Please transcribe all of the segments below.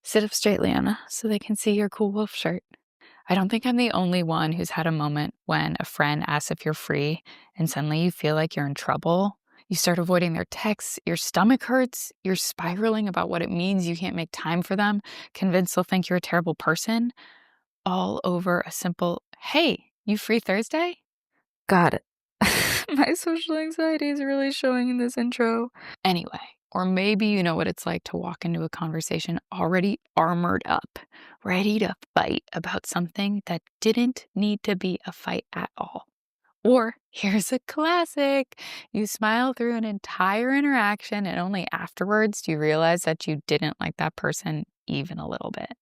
Sit up straight, Leona, so they can see your cool wolf shirt. I don't think I'm the only one who's had a moment when a friend asks if you're free and suddenly you feel like you're in trouble. You start avoiding their texts, your stomach hurts, you're spiraling about what it means you can't make time for them, convinced they'll think you're a terrible person, all over a simple, hey, you free Thursday? Got it. My social anxiety is really showing in this intro. Anyway, or maybe you know what it's like to walk into a conversation already armored up, ready to fight about something that didn't need to be a fight at all. Or here's a classic. You smile through an entire interaction and only afterwards do you realize that you didn't like that person even a little bit.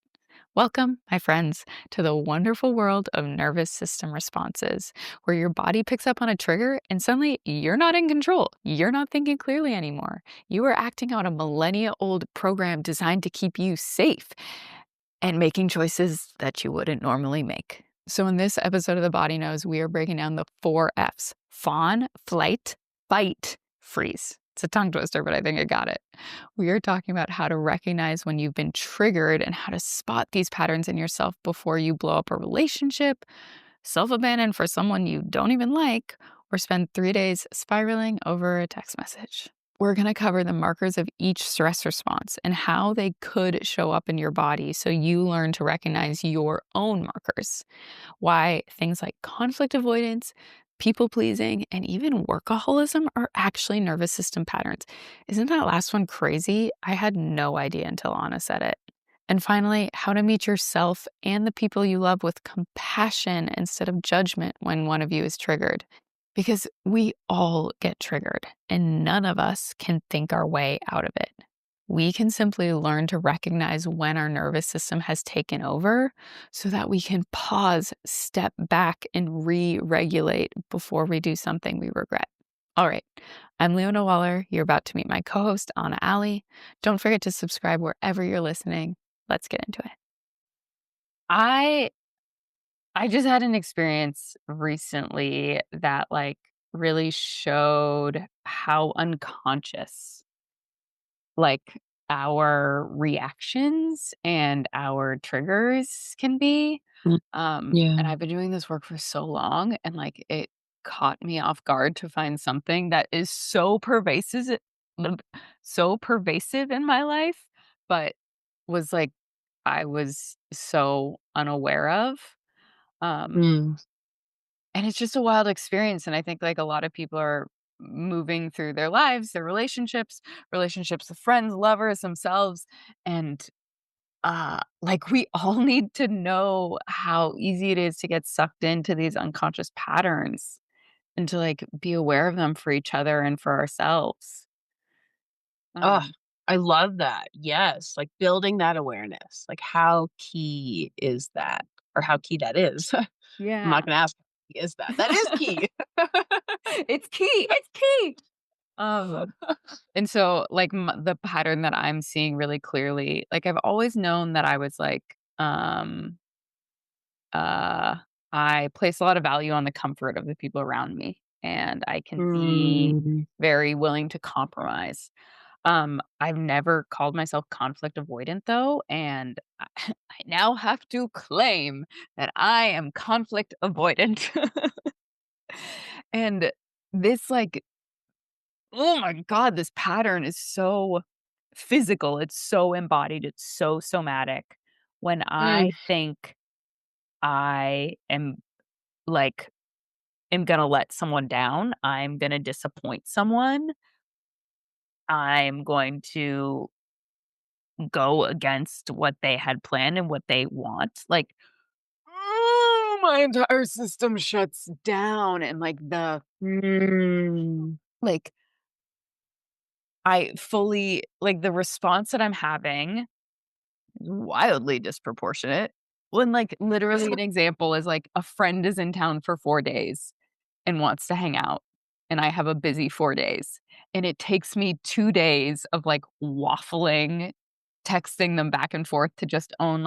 Welcome, my friends, to the wonderful world of nervous system responses, where your body picks up on a trigger and suddenly you're not in control. You're not thinking clearly anymore. You are acting out a millennia old program designed to keep you safe and making choices that you wouldn't normally make. So, in this episode of The Body Knows, we are breaking down the 4 F's: fawn, flight, fight, freeze. It's a tongue twister, but I think I got it. We are talking about how to recognize when you've been triggered and how to spot these patterns in yourself before you blow up a relationship, self-abandon for someone you don't even like, or spend 3 days spiraling over a text message. We're going to cover the markers of each stress response and how they could show up in your body so you learn to recognize your own markers. Why things like conflict avoidance, people pleasing, and even workaholism are actually nervous system patterns. Isn't that last one crazy? I had no idea until Anna said it. And finally, how to meet yourself and the people you love with compassion instead of judgment when one of you is triggered. Because we all get triggered, and none of us can think our way out of it. We can simply learn to recognize when our nervous system has taken over so that we can pause, step back, and re-regulate before we do something we regret. All right, I'm Leona Waller. You're about to meet my co-host, Anna Ali. Don't forget to subscribe wherever you're listening. Let's get into it. I I just had an experience recently that really showed how unconscious like our reactions and our triggers can be. Mm, And yeah. I've been doing this work for so long and it caught me off guard to find something that is so pervasive in my life, but was I was so unaware of. Um Mm, and it's just a wild experience, and I think, a lot of people are moving through their lives, their relationships with friends, lovers, themselves, and, we all need to know how easy it is to get sucked into these unconscious patterns and to, be aware of them for each other and for ourselves. ugh, Um, I love that. Yes, like, building that awareness, like, how key is that? Or how key that is. I'm yeah. not gonna ask how key is that. That is key. It's key! Um And so, the pattern that I'm seeing really clearly, I've always known that I was uh, I place a lot of value on the comfort of the people around me, and I can be Mm, very willing to compromise. I've never called myself conflict avoidant though, and I now have to claim that I am conflict avoidant. And this, oh my God, this pattern is so physical, it's so embodied, it's so somatic. When mm, I think I like am gonna let someone down, I'm gonna disappoint someone, I'm going to go against what they had planned and what they want, my entire system shuts down and mm, like I fully the response that I'm having wildly disproportionate. When, literally an example is, a friend is in town for 4 days and wants to hang out, and I have a busy 4 days, and it takes me 2 days of, waffling, texting them back and forth to just own,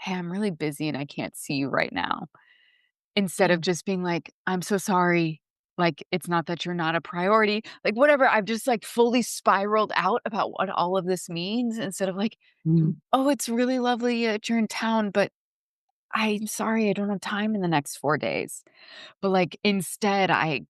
"Hey, I'm really busy and I can't see you right now," instead of mm, just being like, "I'm so sorry. Like, it's not that you're not a priority, like, whatever, I've just, like, fully spiraled out about what all of this means instead of like, Mm. "Oh, it's really lovely that you're in town, but I'm sorry, I don't have time in the next 4 days." But, like, instead, I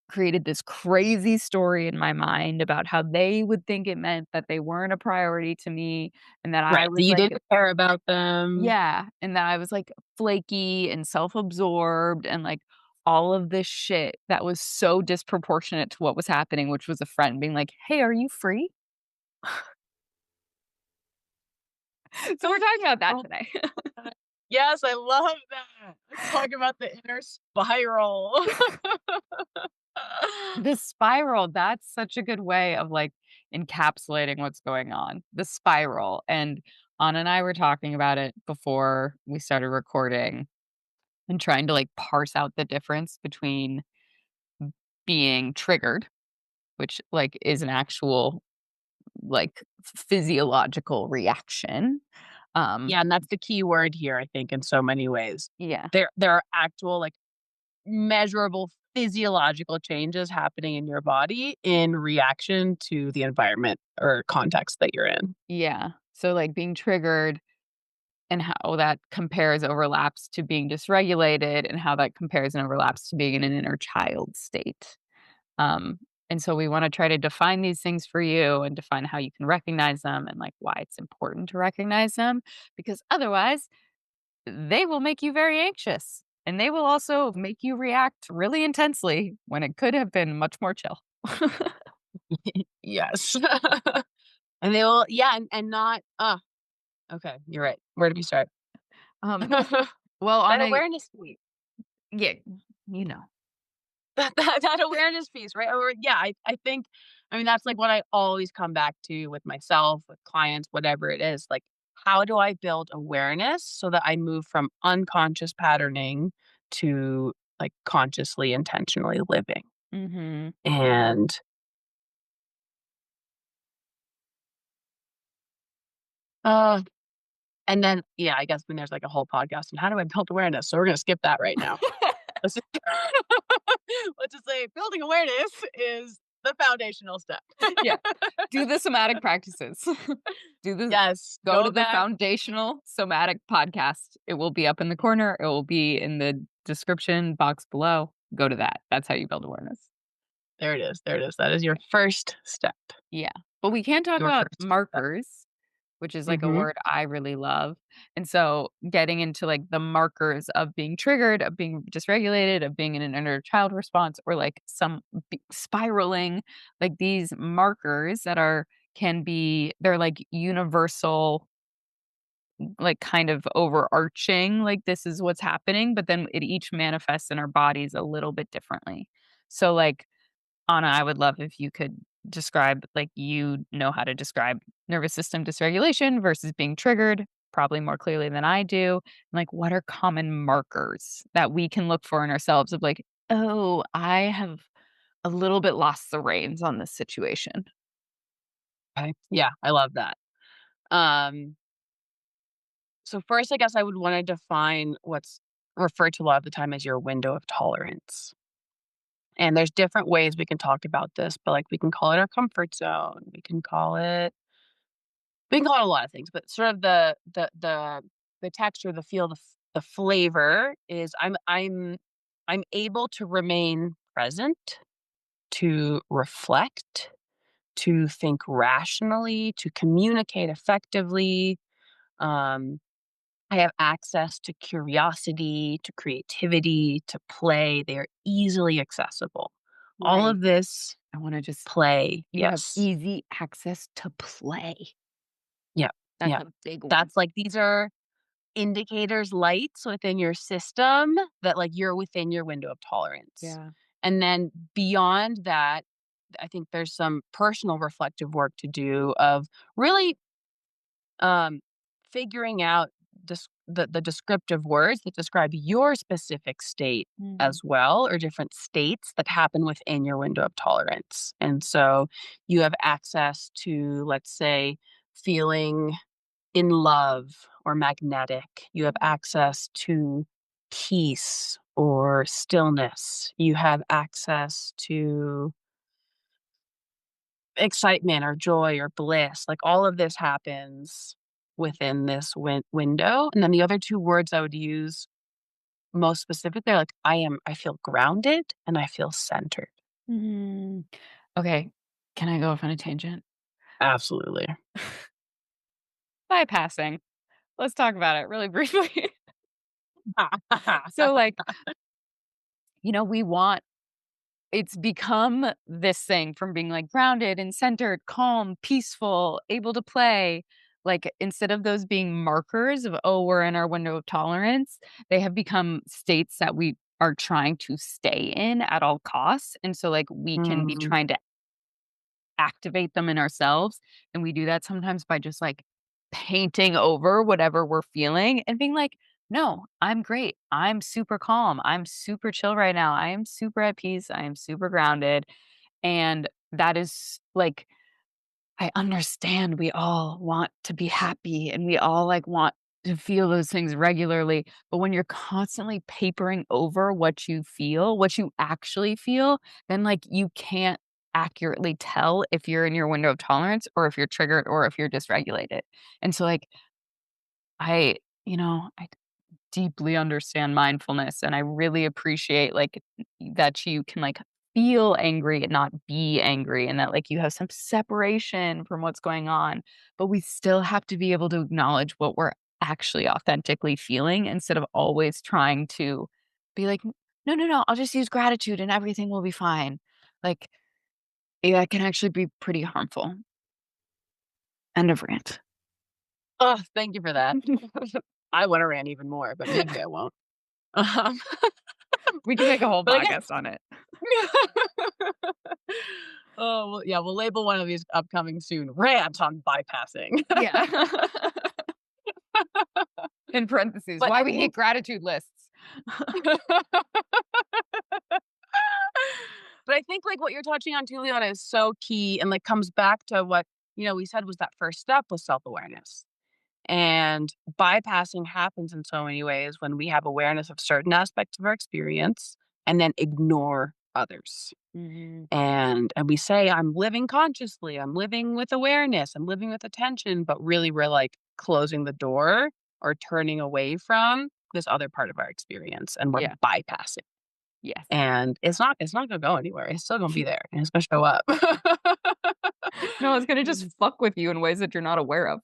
created this crazy story in my mind about how they would think it meant that they weren't a priority to me and that I Right, that was, you like, didn't care about them. yeah, and that I was, like, flaky and self-absorbed and, like, all of this shit that was so disproportionate to what was happening, which was a friend being like, "Hey, are you free?" So we're talking about that Oh today. my god. Yes, I love that. Let's talk about the inner spiral. The spiral, that's such a good way of, like, encapsulating what's going on. The spiral, and Anna and I were talking about it before we started recording and trying to, like, parse out the difference between being triggered, which, like, is an actual, like, physiological reaction. Um, Yeah, and that's the key word here, I think, in so many ways. yeah, There are actual, like, measurable physiological changes happening in your body in reaction to the environment or context that you're in. yeah. So, like, being triggered and how that compares, overlaps to being dysregulated, and how that compares and overlaps to being in an inner child state. Um, and so we want to try to define these things for you and define how you can recognize them and like why it's important to recognize them because otherwise they will make you very anxious and they will also make you react really intensely when it could have been much more chill. Yes. And they will yeah, and not okay, you're right. Where do we start? um, well, on That a awareness piece. yeah, you know. That awareness piece, right? Or yeah, I think I mean, that's, like, what I always come back to with myself, with clients, whatever it is, like, how do I build awareness so that I move from unconscious patterning to, like, consciously, intentionally living? Mhm. And, uh, and then, yeah, I guess when there's, like, a whole podcast on how do I build awareness? So we're gonna skip that right now. Let's just let's just say building awareness is the foundational step. Yeah. Do the somatic practices. Do the Yes, Go to go the back. foundational somatic podcast. It will be up in the corner. It will be in the description box below. Go to that. That's how you build awareness. There it is, there it is. That is your first step. Yeah. But we can talk Your about first step. markers, which is like a Mhm. word I really love. And so getting into like the markers of being triggered, of being dysregulated, of being in an inner child response, or like some spiraling, like these markers that are can be they're like universal, like kind of overarching, like this is what's happening, but then it each manifests in our bodies a little bit differently. So like Anna, I would love if you could describe, like, you know how to describe nervous system dysregulation versus being triggered probably more clearly than I do. Like, what are common markers that we can look for in ourselves of like, oh, I have a little bit lost the reins on this situation? Okay. Yeah, I love that. Um, so first, I guess I would wanna define what's referred to a lot of the time as your window of tolerance. And there's different ways we can talk about this, but, like, we can call it our comfort zone. We can call it a lot of things, but sort of the texture, the feel, the flavor is I'm able to remain present, to reflect, to think rationally, to communicate effectively. Um, I have access to curiosity, to creativity, to play. They are easily accessible. All Right. of this I want to just, play, you have yes. easy access to play. Yeah. That's Yeah. a big one. That's like these are indicators, lights within your system that like you're within your window of tolerance. Yeah. And then beyond that, I think there's some personal reflective work to do of really um, figuring out the descriptive words that describe your specific state Mm. as well, or different states that happen within your window of tolerance. And so you have access to, let's say, feeling in love or magnetic. You have access to peace or stillness. You have access to excitement or joy or bliss. Like all of this happens within this window. And then the other two words I would use most specifically are like I feel grounded and I feel centered. Mhm. Okay, can I go off on a tangent? Absolutely. Bypassing. Let's talk about it really briefly. So, like, we want it's become this thing from being, like, grounded and centered, calm, peaceful, able to play. Like, instead of those being markers of, "Oh, we're in our window of tolerance," they have become states that we are trying to stay in at all costs, and so, like, we can be Mhm. trying to activate them in ourselves, and we do that sometimes by just, like, painting over whatever we're feeling and being like, "No, I'm great. I'm super calm. I'm super chill right now. I am super at peace. I am super grounded." And that is, like, I understand we all want to be happy and we all, like, want to feel those things regularly, but when you're constantly papering over what you feel, what you actually feel, then, like, you can't accurately tell if you're in your window of tolerance or if you're triggered or if you're dysregulated. And so, like, I deeply understand mindfulness, and I really appreciate, like, that you can, like, feel angry and not be angry, and that, like, you have some separation from what's going on, but we still have to be able to acknowledge what we're actually authentically feeling instead of always trying to be like, No, no, no, I'll just use gratitude and everything will be fine." Like, yeah, it can actually be pretty harmful. End of rant. Oh, thank you for that. I wanna rant even more, but maybe I won't. Um, We can make a whole but I guess podcast on it. Oh, well, yeah, we'll label one of these upcoming soon, "Rant on bypassing." Yeah. In parentheses, But why I we hate think gratitude lists. but I think, like, what you're touching on too, Leona, is so key and, like, comes back to what, we said was that first step was self-awareness. And bypassing happens in so many ways when we have awareness of certain aspects of our experience and then ignore others. Mhm. And we say, "I'm living consciously, I'm living with awareness, I'm living with attention," but really we're, like, closing the door or turning away from this other part of our experience, and we're Yeah. bypassing. Yes. And it's not gonna go anywhere, it's still gonna be there, and it's gonna show up. No, it's gonna just fuck with you in ways that you're not aware of.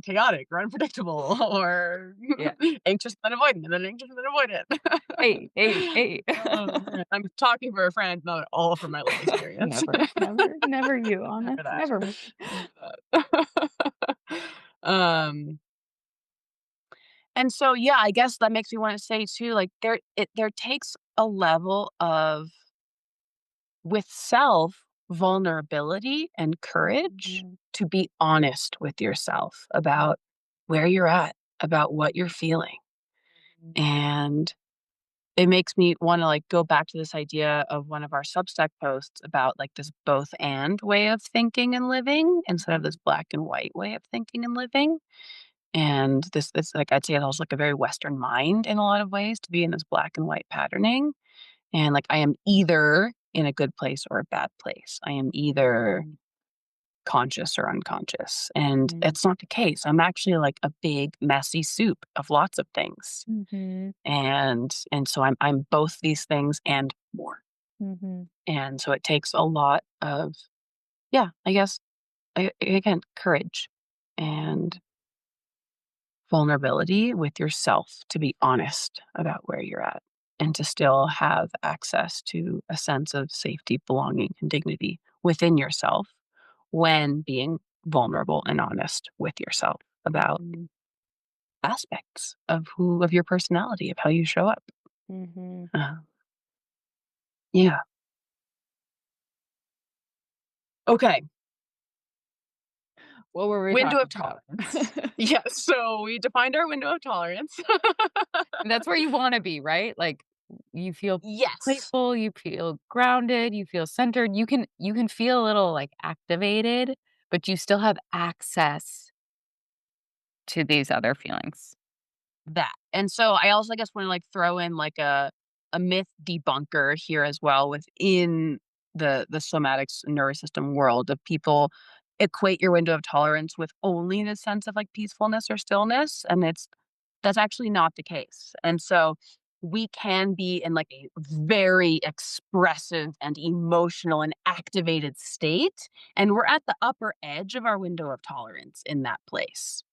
Chaotic or unpredictable or Yeah. anxious and avoidant, and then anxious and avoidant. Hey, hey, hey. Oh, man. I'm talking for a friend, not at all from my lived experience. Never, never, never you, Never honest, that. never me. Never that. Um, and so, yeah, I guess that makes me wanna say too, like, there takes a level of, with self, vulnerability and courage Mhm, to be honest with yourself about where you're at, about what you're feeling. mhm, And it makes me wanna, like, go back to this idea of one of our Substack posts about, like, this both and way of thinking and living instead of mhm, this black and white way of thinking and living. And this, like, I'd say it was, like, a very Western mind in a lot of ways to be in this black and white patterning. And, like, I am either in a good place or a bad place. I am either mhm, conscious or unconscious, and mhm, it's not the case. I'm actually, like, a big messy soup of lots of things. mhm, And so I'm both these things and more. mhm, And so it takes a lot of, yeah, I guess, again, courage and vulnerability with yourself to be honest about where you're at and to still have access to a sense of safety, belonging, and dignity within yourself when being vulnerable and honest with yourself about mhm, aspects of your personality, of how you show up. mhm. Uh, yeah. Okay. What were we Window of talking about? tolerance. Yes, so we defined our window of tolerance. And that's where you wanna be, right? Like, you feel Yes. playful, you feel grounded, you feel centered, you can feel a little, like, activated, but you still have access to these other feelings. that. And so I also, I guess, wanna, like, throw in, like, a myth debunker here as well within the somatics nervous system world of people equate your window of tolerance with only the sense of, like, peacefulness or stillness, and that's actually not the case. And so we can be in, like, a very expressive and emotional and activated state, and we're at the upper edge of our window of tolerance in that place.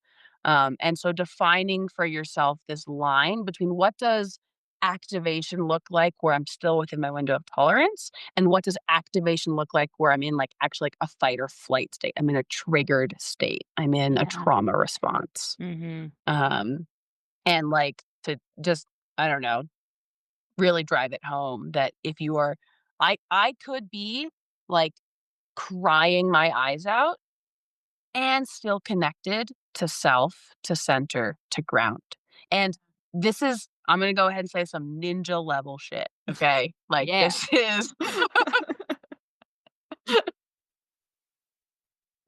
And so defining for yourself this line between what does activation look like where I'm still within my window of tolerance, and what does activation look like where I'm in, like, actually, like, a fight or flight state. I'm in a triggered state. I'm in a Yeah. trauma response. Mhm. Um, and, like, to just, I don't know, really drive it home that if you are I could be, like, crying my eyes out and still connected to self, to center, to ground. And this is, I'm gonna go ahead and say some ninja level shit, okay? Like, Yeah. this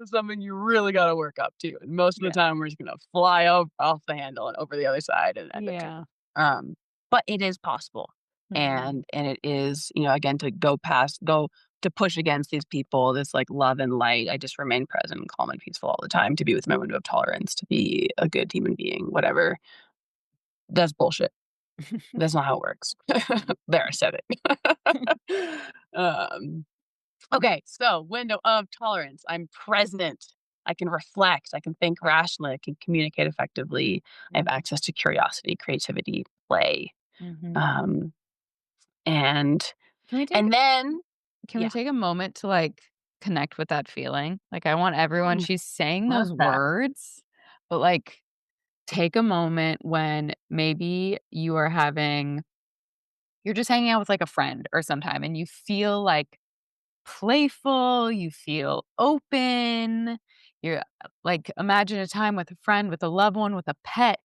is something you really gotta work up to, and most of the Yeah. time, we're just gonna fly off the handle and over the other side and end up Yeah. tripping. Um, but it is possible, Mhm. and it is, again, go to push against these people, this, like, love and light. I just remain present and calm and peaceful all the time, to be with my window of tolerance, to be a good human being, whatever. That's bullshit. That's not how it works. There, I said it. Um, okay, so window of tolerance. I'm present. I can reflect. I can think rationally. I can communicate effectively. I have Mhm. access to curiosity, creativity, play. Mhm. Um, and Can we take and then, can we yeah, take a moment to, like, connect with that feeling? Like, I want everyone mm, she's saying love those that. words, but, like, take a moment when maybe you're just hanging out with, like, a friend or sometime, and you feel, like, playful, you feel open. You're like, imagine a time with a friend, with a loved one, with a pet,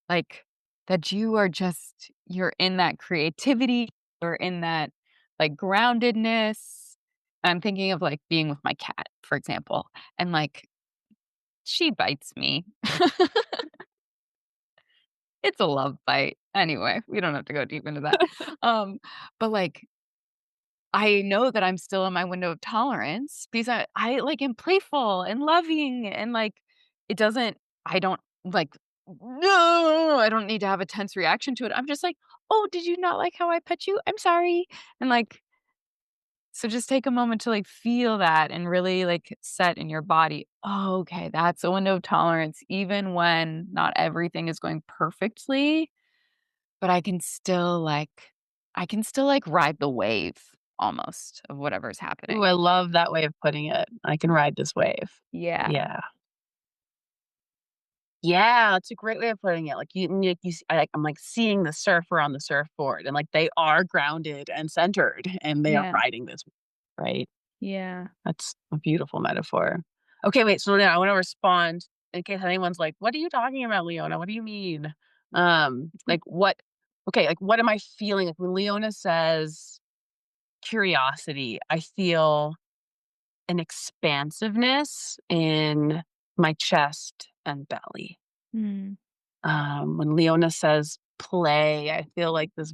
like, that you're in that creativity or in that, like, groundedness. I'm thinking of, like, being with my cat, for example, and, like, she bites me. It's a love bite. Anyway, we don't have to go deep into that. Um, but, like, I know that I'm still in my window of tolerance because I, like, am playful and loving and, like, it doesn't I don't, like, "No," I don't need to have a tense reaction to it. I'm just like, "Oh, did you not like how I pet you? I'm sorry." And, like, so just take a moment to, like, feel that and really, like, set in your body, "Oh, okay, that's a window of tolerance even when not everything is going perfectly, but I can still, like, ride the wave almost of whatever's Ooh, happening." I love that way of putting it. I can ride this wave. Yeah. Yeah. Yeah, that's a great way of putting it. Like, I'm, like, seeing the surfer on the surfboard, and, like, they are grounded and centered, and they are Yeah. riding this, right? Yeah. That's a beautiful metaphor. Okay, wait, so now I wanna respond in case anyone's like, "What are you talking about, Leona? What do you mean?" Like, what am I feeling? Like, when Leona says curiosity, I feel an expansiveness in my chest and belly. Mm. When Leona says play, I feel like this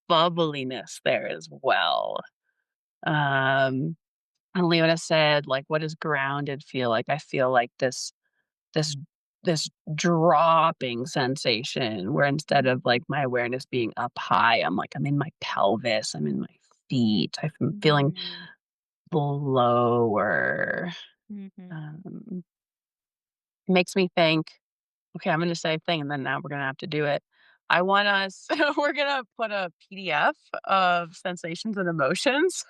bubbliness there as well. Um, and Leona said, like, what does grounded feel like? I feel like this this dropping sensation where instead of, like, my awareness being up high, I'm in my pelvis, I'm in my feet. I'm feeling Mhm. lower. Mhm. Um, makes me think, okay, I'm gonna say a thing, and then now we're gonna have to do it. I want us we're gonna put a PDF of sensations and emotions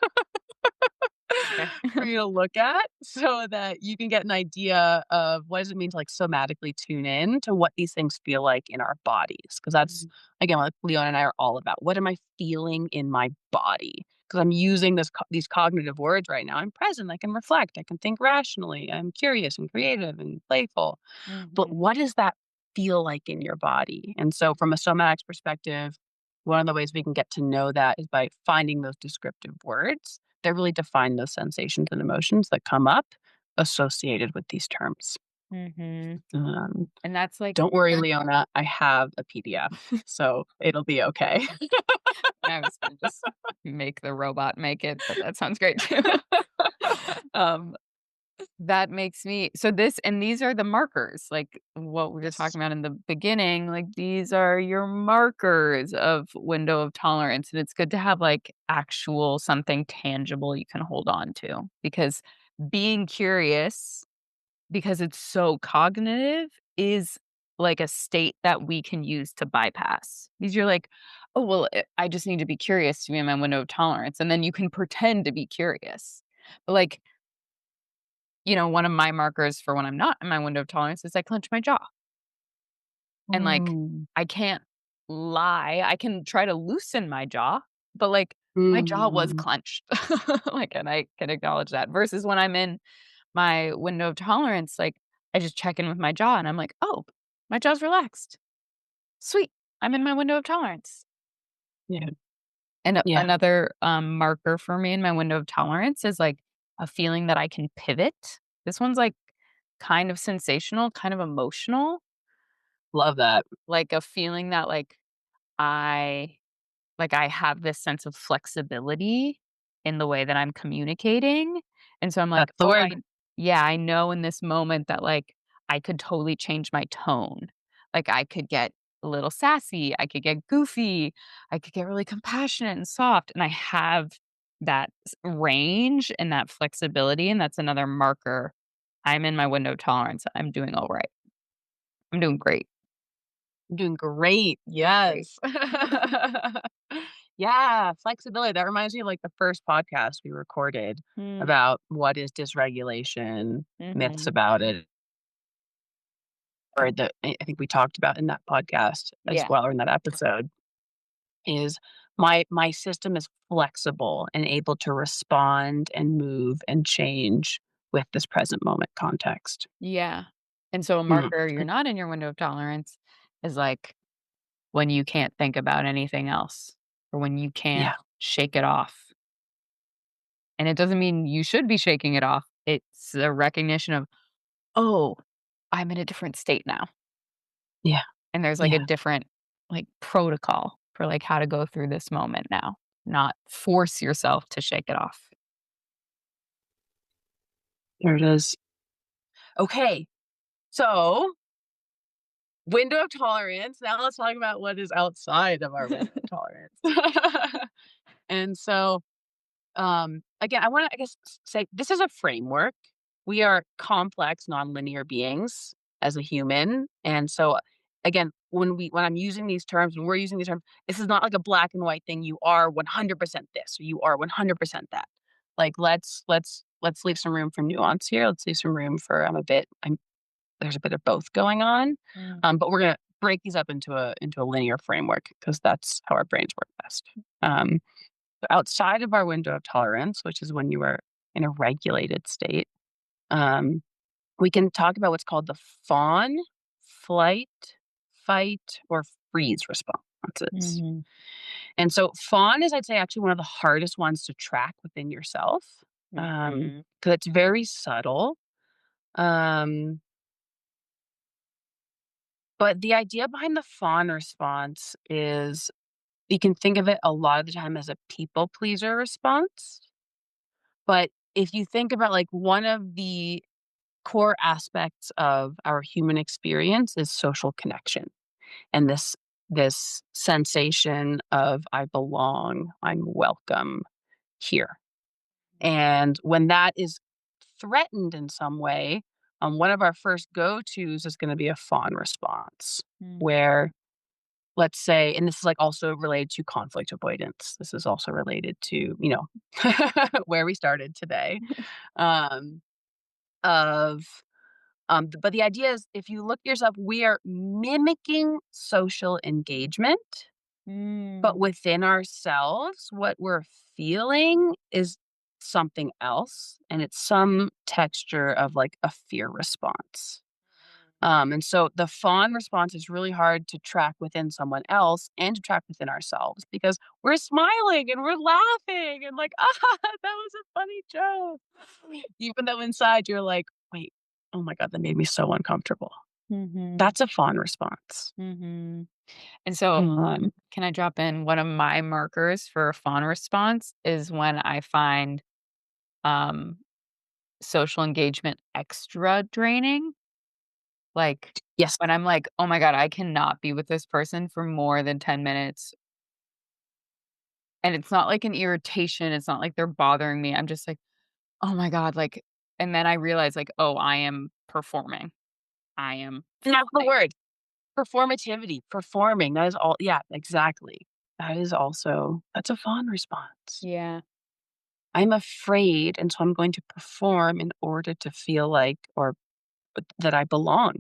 Okay. for you to look at so that you can get an idea of what does it mean to, like, somatically tune in to what these things feel like in our bodies. Because that's, Mhm. again, what Leon and I are all about. What am I feeling in my body? Because I'm using these cognitive words right now. I'm present, I can reflect, I can think rationally, I'm curious and creative and playful. But Mhm. what does that feel like in your body? And so from a somatics perspective, one of the ways we can get to know that is by finding those descriptive words that really define those sensations and emotions that come up associated with these terms. Mhm. Um, And that's like don't worry, Leona, I have a PDF, so it'll be okay. I was gonna just make the robot make it, but that sounds great too. Um, that makes me so this and these are the markers, like what we were Yes. talking about in the beginning, like these are your markers of window of tolerance, and it's good to have, like, actual something tangible you can hold on to, because being curious, because it's so cognitive, is like a state that we can use to bypass. Because you're like, "Oh, well, I just need to be curious to be in my window of tolerance," and then you can pretend to be curious. But, like, one of my markers for when I'm not in my window of tolerance is I clench my jaw. And, like, Mm. I can't lie. I can try to loosen my jaw, but, like, my jaw was Mm. clenched. Like, and I can acknowledge that versus when I'm in my window of tolerance, like, I just check in with my jaw and I'm like, "Oh, my jaw's relaxed. Sweet. I'm in my window of tolerance." Yeah, And yeah. another, marker for me in my window of tolerance is, like, a feeling that I can pivot. This one's, like, kind of sensational, kind of emotional, Love that. like, a feeling that, I I have this sense of flexibility in the way that I'm communicating, and so I'm like, That's the "Oh, word. yeah, I know in this moment that, like, I could totally change my tone." Like, I could get a little sassy, I could get goofy, I could get really compassionate and soft, and I have that range and that flexibility, and that's another marker. I'm in my window of tolerance. I'm doing all right. I'm doing great. I'm doing great. Great. Yes. Yeah, flexibility. That reminds me of, like, the first podcast we recorded Mm, about what is dysregulation, myths mhm. about it, or the I think we talked about in that podcast as Yeah. well, or in that episode, is my system is flexible and able to respond and move and change with this present moment context. Yeah. And so a Mm, marker you're not in your window of tolerance is like when you can't think about anything else or when you can't yeah, shake it off. And it doesn't mean you should be shaking it off. It's a recognition of, oh, I'm in a different state now. yeah, And there's like a yeah. different protocol for like how to go through this moment now, not force yourself to shake it off. There it is. Okay, so window of tolerance. Now let's talk about what is outside of our window of tolerance. And so, again, I want to, I guess, say this is a framework. We are complex, nonlinear beings as a human, and so, again, when I'm using these terms, when we're using these terms, this is not like a black and white thing. You are 100% this, or you are 100% that. Like, let's leave some room for nuance here. Let's leave some room for I'm there's a bit of both going on, Mm, but we're gonna break these up into a linear framework because that's how our brains work best. Um, outside of our window of tolerance, which is when you are in a regulated state, um, we can talk about what's called the fawn, flight, fight, or freeze responses. mhm, And so fawn is, I'd say, actually one of the hardest ones to track within yourself mhm, because it's very subtle. Um, but the idea behind the fawn response is you can think of it a lot of the time as a people pleaser response. But if you think about like one of the core aspects of our human experience is social connection and this sensation of I belong, I'm welcome here. And when that is threatened in some way, one of our first go-tos is going to be a fawn response, mm, where let's say, and this is like also related to conflict avoidance. This is also related to, where we started today. Um, of but the idea is if you look at yourself, we are mimicking social engagement, but mm, within ourselves, what we're feeling is something else. And it's some texture of like a fear response. And so the fawn response is really hard to track within someone else and to track within ourselves because we're smiling and we're laughing and like, ah, that was a funny joke. Even though inside you're like, wait, "Oh my god, that made me so uncomfortable." Mhm. That's a fawn response. Mhm. And so, Um, can I drop in one of my markers for a fawn response is when I find, um, social engagement extra draining. Like, yes. when I'm like, "Oh my god, I cannot be with this person for more than 10 minutes," and it's not like an irritation, it's not like they're bothering me, I'm just like, "Oh my god," like and then I realize, like, "Oh, I am performing. I am That's the fawning." word. Performativity, performing, that is all yeah, exactly. That is also that's a fawn response. Yeah. I'm afraid, and so I'm going to perform in order to feel like or that I belong,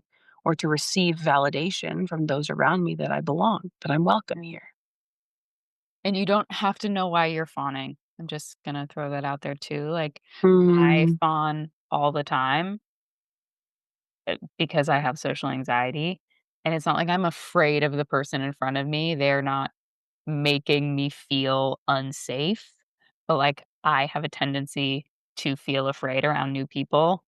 or to receive validation from those around me that I belong, that I'm welcome Yeah. here. And you don't have to know why you're fawning. I'm just gonna throw that out there too, like, I Mm, fawn all the time, because I have social anxiety, and it's not like I'm afraid of the person in front of me, they're not making me feel unsafe, but, like, I have a tendency to feel afraid around new people,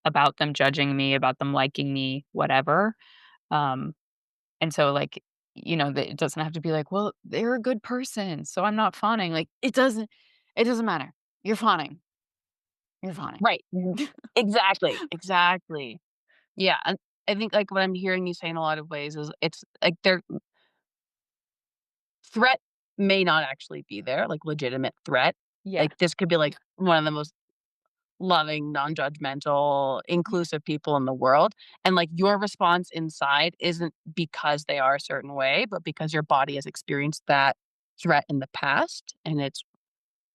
about them judging me, about them liking me, whatever, um, and so, like, it doesn't have to be like, "Well, they're a good person, so I'm not fawning," like, it doesn't matter. You're fawning. You're fawning. right. Exactly, exactly. Yeah, and I think, like, what I'm hearing you say in a lot of ways is it's like their threat may not actually be there, like, legitimate threat. Yeah. Like, this could be, like, one of the most loving, non-judgmental, inclusive people in the world, and, like, your response inside isn't because they are a certain way, but because your body has experienced that threat in the past, and it's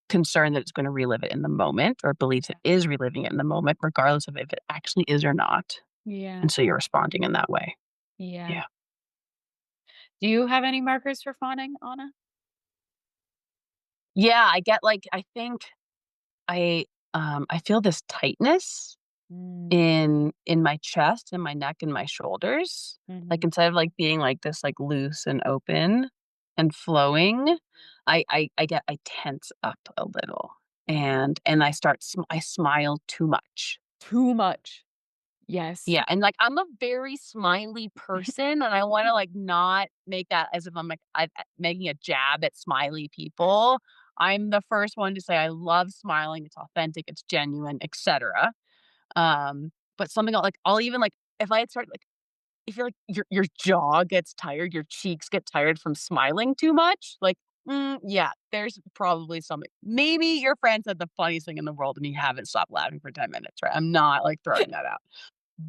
concerned that it's gonna relive it in the moment or believes it is reliving it in the moment, regardless of if it actually is or not, Yeah. and so you're responding in that way. Yeah. Yeah. Do you have any markers for fawning, Anna? Yeah, I get, like I think I feel this tightness Mm, in my chest and my neck and my shoulders. Like, mhm. instead of, like, being, like, this, like, loose and open and flowing, I tense up a little, Mhm. and I smile too much. Too much. Yes. Yeah, and, like, I'm a very smiley person, and I wanna, like, not make that as if I'm, like, making a jab at smiley people. I'm the first one to say I love smiling, it's authentic, it's genuine, etcetera. But something like I'll even, like if I had started, like if you're, like, your jaw gets tired, your cheeks get tired from smiling too much, like, yeah, there's probably something maybe your friend said the funniest thing in the world and you haven't stopped laughing for 10 minutes, right? I'm not, like, throwing that out.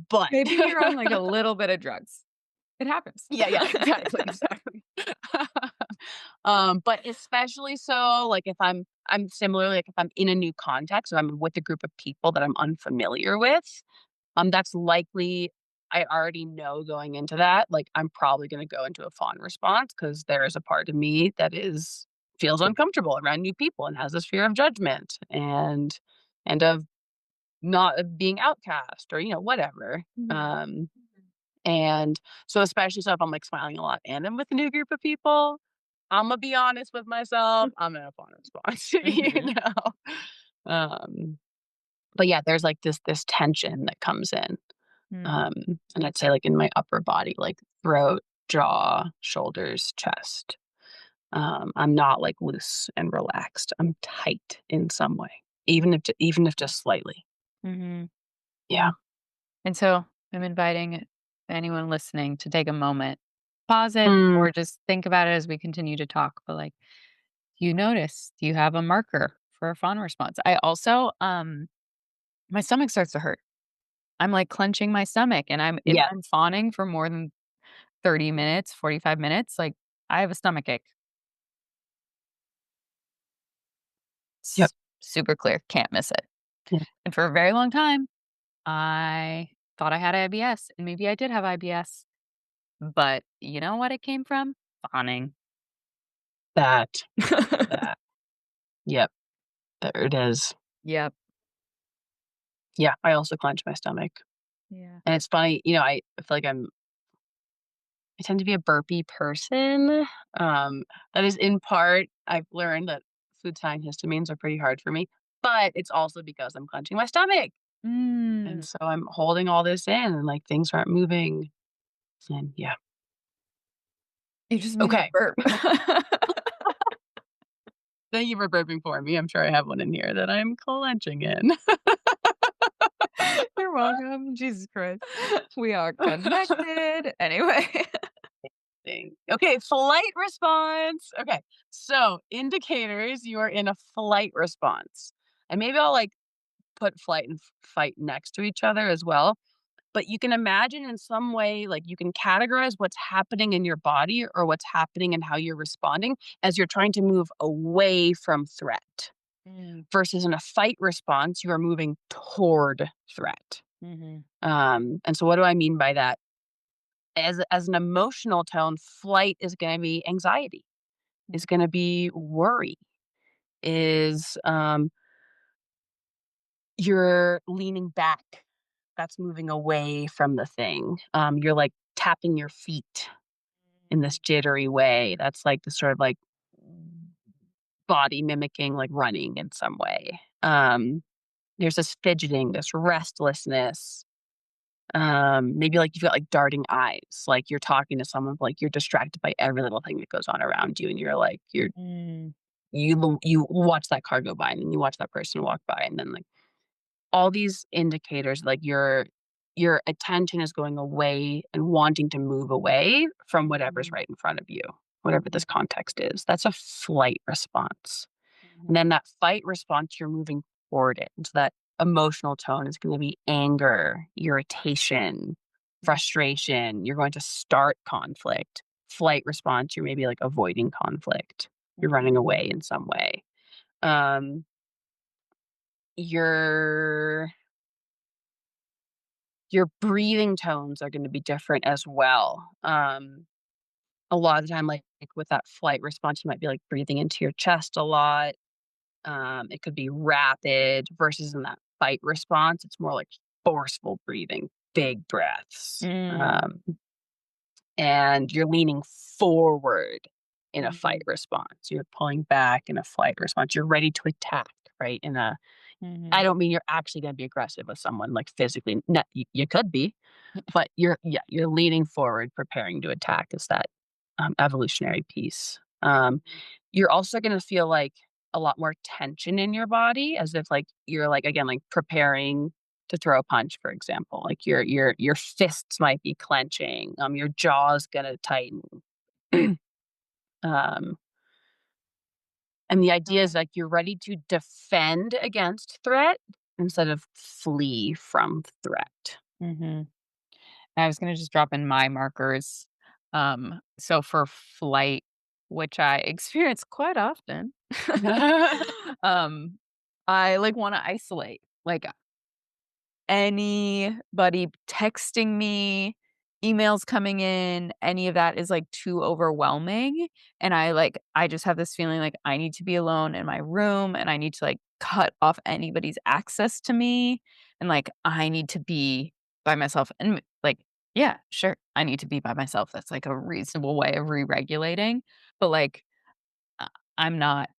But Maybe you're on, like, a little bit of drugs. It happens. yeah, yeah, exactly, exactly. But especially so, like, if I'm similarly, like, if I'm in a new context, so I'm with a group of people that I'm unfamiliar with, that's likely I already know going into that, like, I'm probably gonna go into a fawn response because there is a part of me that is feels uncomfortable around new people and has this fear of judgment and of not of being outcast or, whatever. Mhm. And so especially so if I'm, like, smiling a lot and I'm with a new group of people, Imma be honest with myself, I'm in a fawn response, Mhm. Um, but yeah, there's, like, this tension that comes in. Mhm. Um, and I'd say, like, in my upper body, like, throat, jaw, shoulders, chest. I'm not, like, loose and relaxed. I'm tight in some way, even if just slightly. Mhm. Yeah. And so, I'm inviting anyone listening to take a moment, pause it, Mm, or just think about it as we continue to talk, but, like, you notice, do you have a marker for a fawn response? I also, my stomach starts to hurt. I'm, like, clenching my stomach, and if yeah, I'm fawning for more than 30 minutes, 45 minutes, like, I have a stomachache. yep, S Super clear, can't miss it. yeah, And for a very long time, I thought I had IBS, and maybe I did have IBS, but you know what it came from? Fawning. that, that, yep, there it is. Yep. Yeah, I also clench my stomach, Yeah. and it's funny, I feel like I tend to be a burpy person. That is in part I've learned that food histamines are pretty hard for me, but it's also because I'm clenching my stomach. And Mm. so I'm holding all this in and, like, things aren't moving, and yeah. You just made me Okay. burp. Thank you for burping for me. I'm sure I have one in here that I'm clenching in. You're welcome. Jesus Christ. We are connected. Anyway. Okay, flight response. Okay, so indicators you are in a flight response. And maybe I'll, like, put flight and fight next to each other as well. But you can imagine in some way, like, you can categorize what's happening in your body or what's happening and how you're responding as you're trying to move away from threat. Mm, Versus in a fight response, you are moving toward threat. mhm, And so what do I mean by that? As an emotional tone, flight is going to be anxiety, is mm, going to be worry, is you're leaning back. That's moving away from the thing. You're like tapping your feet in this jittery way. That's like the sort of like body mimicking like running in some way. There's this fidgeting, this restlessness. Maybe like you've got like darting eyes, like you're talking to someone, like you're distracted by every little thing that goes on around you, and you're like mm, you watch that car go by, and then you watch that person walk by, and then like all these indicators, like your attention is going away and wanting to move away from whatever's mhm, right in front of you, whatever this context is. That's a flight response. And mhm, then that fight response, you're moving toward it. And so that emotional tone is going to be anger, irritation, mhm, frustration. You're going to start conflict. Flight response, you're maybe like avoiding conflict. You're mhm, running away in some way. Um, your your breathing tones are going to be different as well. A lot of the time, like with that flight response, you might be like breathing into your chest a lot. It could be rapid versus in that fight response, it's more like forceful breathing, big breaths. mm, And you're leaning forward in a fight mhm, response. You're pulling back in a flight response. You're ready to attack, right? I mhm, don't mean you're actually going to be aggressive with someone like physically. No, you could be, but you're leaning forward, preparing to attack is that, evolutionary piece. You're also gonna feel, like, a lot more tension in your body as if, like, you're, like, again, like, preparing to throw a punch, for example. Like, your fists might be clenching, your jaw's gonna tighten. Um, and the idea is, like, you're ready to defend against threat instead of flee from threat. mhm. I was gonna just drop in my markers. So for flight, which I experience quite often, um, I, like, wanna isolate. Like, anybody texting me, emails coming in, any of that is, like, too overwhelming, and I just have this feeling like I need to be alone in my room, and I need to, like, cut off anybody's access to me, and, like, I need to be by myself, and, like, yeah, sure, I need to be by myself, that's, like, a reasonable way of re-regulating, but, like, uh, I'm not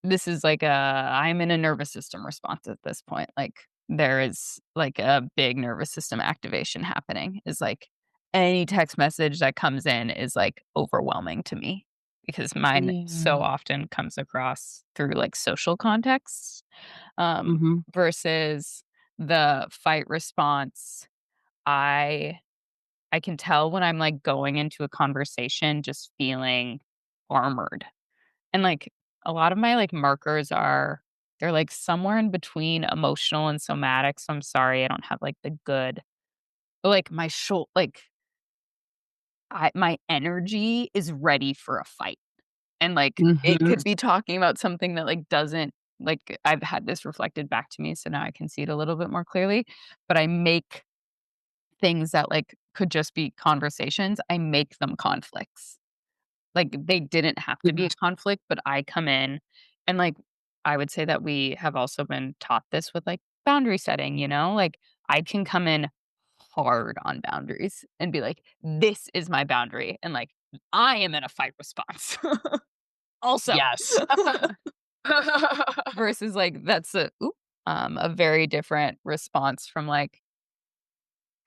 this is like a I'm in a nervous system response at this point, like, there is, like, a big nervous system activation happening, is, like, any text message that comes in is, like, overwhelming to me because mine so Yeah. often comes across through, like, social contexts, Mhm. versus the fight response. I I can tell when I'm, like, going into a conversation just feeling armored. And, like, a lot of my, like, markers they're, like, somewhere in between emotional and somatic, so I'm sorry I don't have, like, the good but, like, my energy is ready for a fight, and, like, it Mhm. could be talking about something that, like, doesn't like, I've had this reflected back to me, so now I can see it a little bit more clearly, but I make things that, like, could just be conversations, I make them conflicts. Like, they didn't have to be a Yes. conflict, but I come in and, like, I would say that we have also been taught this with, like, boundary setting, you know? Like, I can come in hard on boundaries and be like, "This is my boundary," and, like, I am in a fight response also. Yes. Versus, like, that's a, "Oop." A very different response from like,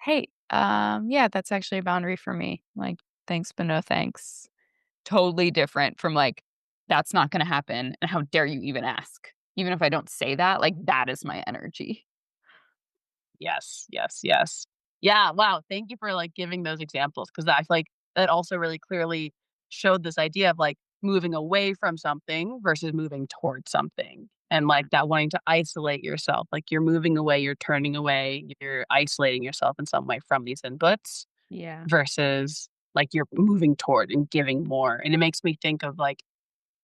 "Hey, yeah, that's actually a boundary for me." Like, "Thanks, but no thanks." Totally different from like, "That's not gonna happen, and how dare you even ask?" Even if I don't say that, like, that is my energy. Yes, yes, yes. Yeah, wow, thank you for, like, giving those examples because I feel like that also really clearly showed this idea of, like, moving away from something versus moving towards something, and, like, that wanting to isolate yourself, like, you're moving away, you're turning away, you're isolating yourself in some way from these inputs Yeah. versus, like, you're moving toward and giving more, and it makes me think of, like,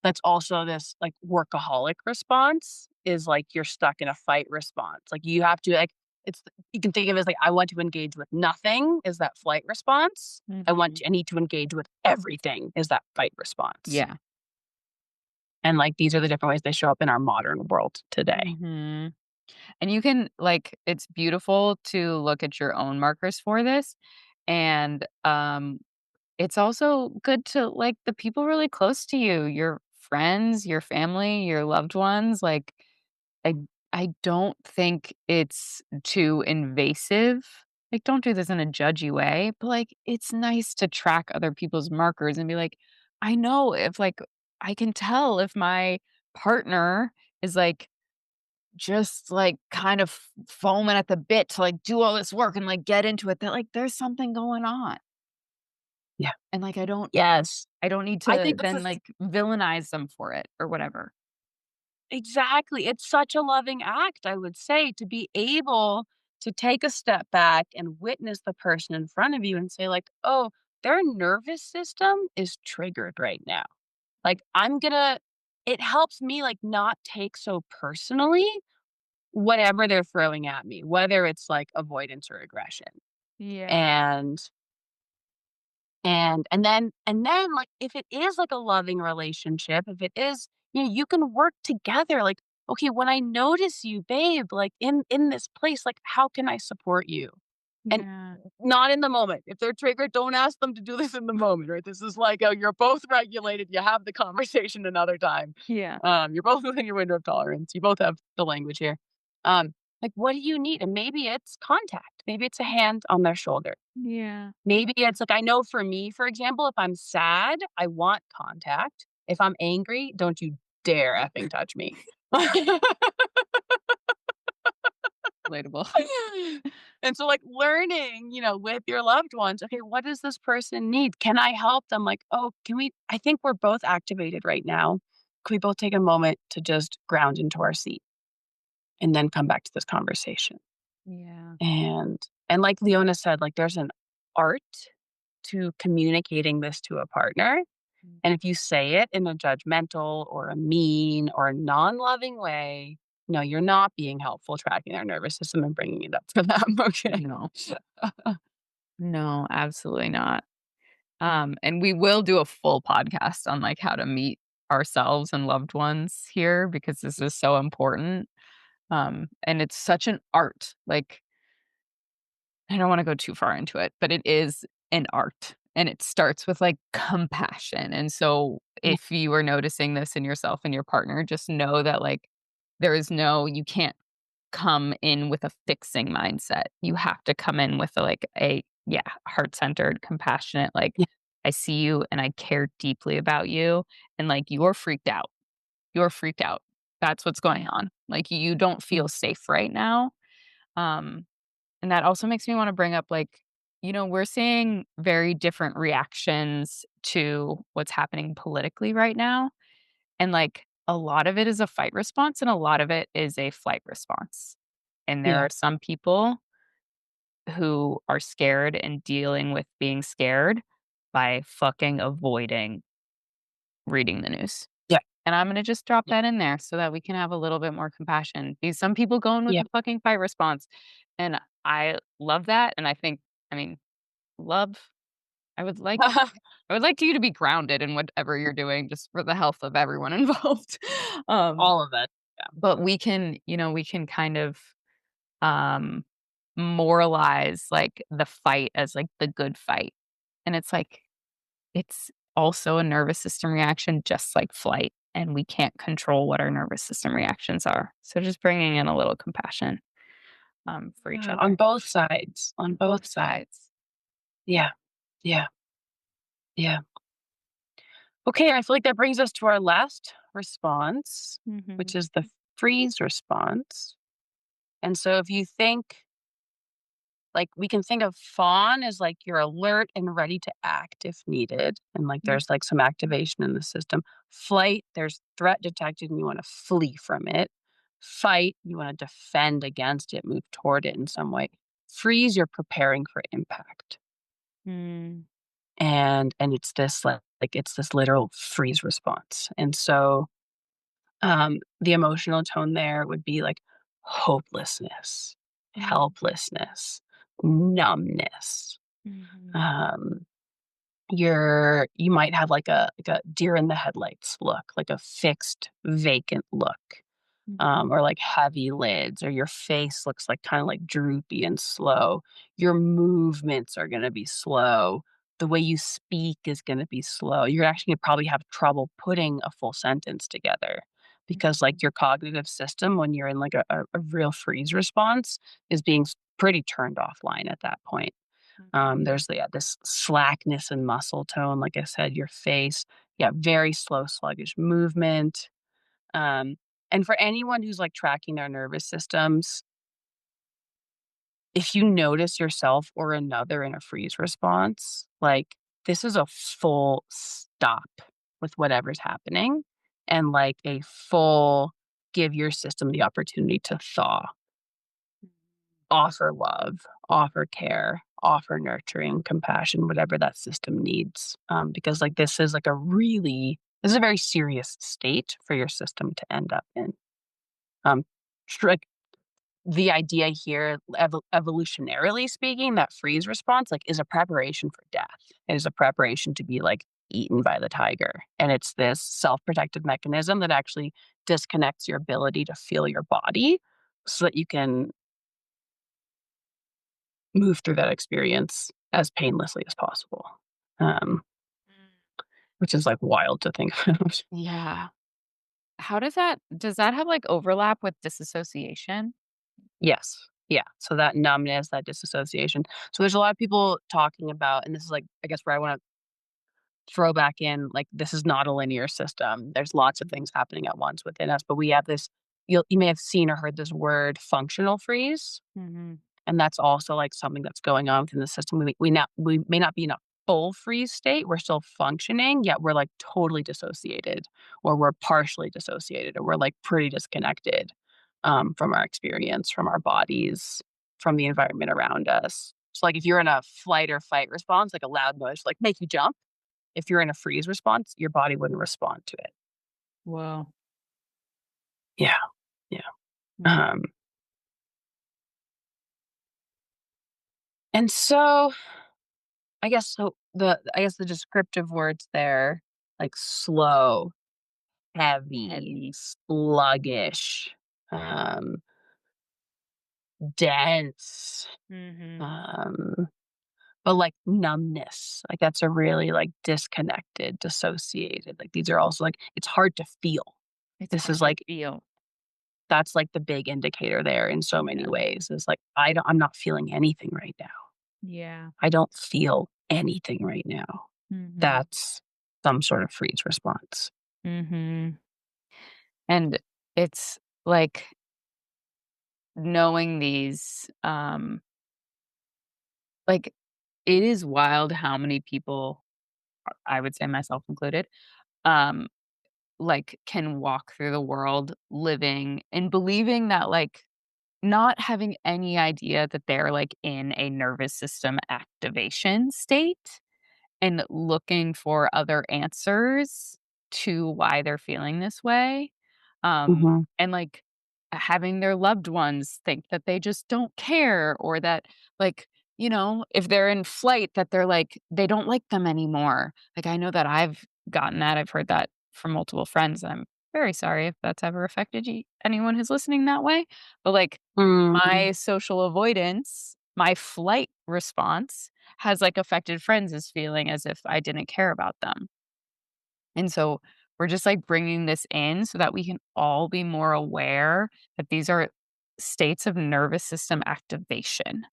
that's also this, like, workaholic response is, like, you're stuck in a fight response, like, you have to, like it's you can think of it as, like, I want to engage with nothing is that flight response. Mhm. I need to engage with everything is that fight response. Yeah. And, like, these are the different ways they show up in our modern world today. Mhm. And you can like, it's beautiful to look at your own markers for this, and, it's also good to like the people really close to you, your friends, your family, your loved ones, like, I I don't think it's too invasive. Like, don't do this in a judgy way, but, like, it's nice to track other people's markers and be like, I know if, like I can tell if my partner is, like, just, like, kind of foaming at the bit to, like, do all this work and, like, get into it, that, like, there's something going on. Yeah. And, like, Yes. I don't need I to think this then, is like, villainize them for it or whatever. exactly. It's such a loving act, I would say, to be able to take a step back and witness the person in front of you and say, like, "Oh, their nervous system is triggered right now." Like, I'm gonna it helps me, like, not take so personally whatever they're throwing at me, whether it's, like, avoidance or aggression. Yeah. And like, if it is, like, a loving relationship, if it is you can work together, like, "Okay, when I notice you, babe, like, in this place, like, how can I support you?" And Yeah. not in the moment. If they're triggered, don't ask them to do this in the moment, right? This is like, you're both regulated, you have the conversation another time. Yeah. You're both within your window of tolerance. You both have the language here. Like, what do you need? And maybe it's contact. Maybe it's a hand on their shoulder. Yeah. Maybe it's like, I know for me, for example, if I'm sad, I want contact. If I'm angry, don't you dare effing touch me. Relatable. And so, like, learning, with your loved ones, okay, what does this person need? Can I help them? Like, oh, I think we're both activated right now. Can we both take a moment to just ground into our seat and then come back to this conversation? Yeah. And like Leona said, like, there's an art to communicating this to a partner. Mm. And if you say it in a judgmental or a mean or a non-loving way, no, you're not being helpful tracking their nervous system and bringing it up for them, okay? No. No, absolutely not. And we will do a full podcast on, like, how to meet ourselves and loved ones here because this is so important. And it's such an art. Like, I don't wanna go too far into it, but it is an art, and it starts with, like, compassion, and so Yeah, if you are noticing this in yourself and your partner, just know that, like, there is no you can't come in with a fixing mindset. You have to come in with yeah, heart-centered, compassionate, like, yeah, "I see you and I care deeply about you, and, like, you're freaked out. You're freaked out. That's what's going on. Like, you don't yeah, feel safe right now." Um and that also makes me wanna bring up, like, we're seeing very different reactions to what's happening politically right now, and, like, a lot of it is a fight response, and a lot of it is a flight response. And there yeah, are some people who are scared and dealing with being scared by fucking avoiding reading the news. yeah, And I'm gonna just drop yeah, that in there so that we can have a little bit more compassion. Because some people go in with yeah. a fucking fight response, and I love that, and I mean, love I would like I would like you to be grounded in whatever you're doing just for the health of everyone involved. Um, All of it. Yeah, but we can kind of, um, moralize, like, the fight as, like, the good fight, and it's like, it's also a nervous system reaction just like flight. and we can't control what our nervous system reactions are. So just bringing in a little compassion, for each Yeah, on other. both sides, on Both both sides. sides. Yeah, yeah, yeah. Okay, I feel like that brings us to our last response, which Mhm. is the freeze response. And so if you think like, we can think of fawn as, like, you're alert and ready to act if needed, and, like, Mm, there's, like, some activation in the system. Flight, there's threat detected and you wanna flee from it. Fight, you wanna defend against it, move toward it in some way. Freeze, you're preparing for impact. mm, And it's this, like, it's this literal freeze response. And so, the emotional tone there would be, like, hopelessness, mm, helplessness, numbness. mhm, Um, you might have like a deer in the headlights look, like a fixed, vacant look, mhm, or like heavy lids, or your face looks like kind of like droopy and slow. Your movements are going to be slow. The way you speak is going to be slow. You're actually going to probably have trouble putting a full sentence together because mhm, like your cognitive system, when you're in like a real freeze response, is being pretty turned offline at that point. mhm, There's yeah, this slackness and muscle tone, like I said, your face, yeah, very slow, sluggish movement. Um, and for anyone who's like tracking their nervous systems, if you notice yourself or another in a freeze response, like this is a full stop with whatever's happening and like a full give your system the opportunity to thaw, offer love, offer care, offer nurturing, compassion, whatever that system needs. Because like this is a very serious state for your system to end up in. Um, like the idea here, evolutionarily speaking, that freeze response like is a preparation for death. It is a preparation to be like eaten by the tiger, and it's this self-protective mechanism that actually disconnects your ability to feel your body, so that you can move through that experience as painlessly as possible, um, mm. which is, like, wild to think about. Yeah. How does that have, like, overlap with disassociation? Yes. Yeah. So that numbness, that disassociation. So there's a lot of people talking about and this is, like, I guess where I wanna throw back in, like, this is not a linear system. There's lots of things happening at once within us, but we have this you may have seen or heard this word functional freeze. Mhm. And that's also, like, something that's going on within the system. We may not be in a full freeze state, we're still functioning, yet we're, like, totally dissociated, or we're partially dissociated, or we're, like, pretty disconnected, from our experience, from our bodies, from the environment around us. So, like, if you're in a flight or fight response, like, a loud noise, like, make you jump, if you're in a freeze response, your body wouldn't respond to it. Whoa. Yeah, yeah. Mm. Um, and so I guess the descriptive words there, like slow, heavy, Heavy. sluggish, um, dense, Mhm. um, but like numbness, like that's a really like disconnected, dissociated. Like these are also like it's hard to feel. It's This hard is to like feel. that's like the big indicator there in so many Yeah. ways. Is like I'm not feeling anything right now. Yeah. I don't feel anything right now. Mhm. That's some sort of freeze response. Mhm. And it's, like, knowing these, like, it is wild how many people, I would say myself included, um, like, can walk through the world living and believing that, like, not having any idea that they're, like, in a nervous system activation state and looking for other answers to why they're feeling this way, Mhm. and, like, having their loved ones think that they just don't care or that, like, if they're in flight, that they're, like, they don't like them anymore. Like, I know that I've gotten that, I've heard that from multiple friends, and I'm very sorry if that's ever affected anyone who's listening that way, but, like, Mm. my social avoidance, my flight response has, like, affected friends as feeling as if I didn't care about them. And so we're just, like, bringing this in so that we can all be more aware that these are states of nervous system activation,